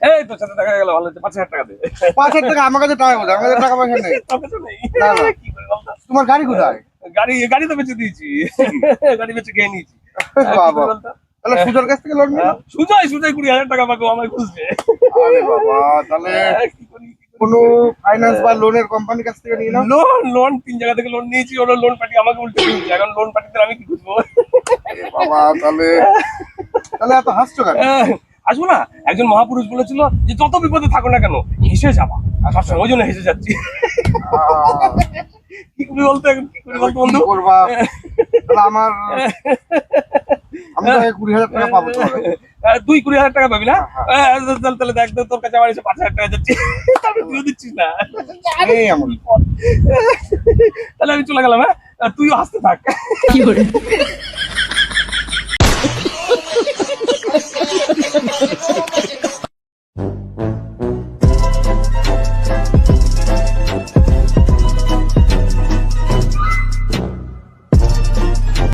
এই তোর সাথে দেখা গেল ভালো হচ্ছে, 5,000 টাকা দে। 5,000 টাকা? আমার কাছে টাকা কোথায়? আমার কাছে টাকা পয়সা নেই। তোর কাছে নেই? না, না। কি করে বলতো? তোমার গাড়ি কোথায়? গাড়ি তো বেচে দিয়েছি। গাড়ি বেচে খেয়ে নিয়েছি। কি বাবা, করে বলতো? তাহলে সুজোর কাছ থেকে লোন নিলাম? সুজয় 20,000 টাকা পাবো আমায় খুঁজছে। আরে বাবা, তাহলে কি করি? কোনো ফাইন্যান্স বা লোনের কোম্পানির কাছ থেকে নিয়ে নাও। লোন 3 জায়গা থেকে লোন নিয়েছি, ওরা লোন পাঠিয়ে আমাকে উল্টে দিয়েছে। এখন লোন পাঠিয়ে আমি কি খুঁজবো? এ বাবা, তাহলে তাহলে এত হাসছো কেন? আসবো না, একজন মহাপুরুষ বলেছিল যে যত বিপদে থাকো না কেন হেসে যাবা। সবসময় ওই জন্য হেসে যাচ্ছি। আহ, কি করি বলতো, এখন কি করি বলতো কি বন্ধু? করবা? তাহলে আমি তো 20,000 টাকা পাবো তোমার কাছে। তুই 20,000 টাকা পাবি না? হ্যাঁ, তাহলে দেখ তো, তোর কাছে আমার এসে 5,000 টাকা যাচ্ছে, তাহলে তুইও দিচ্ছিস না। এই এমন। তাহলে আমি চলে গেলাম। হ্যাঁ, তুইও হাসতে থাক। কি করে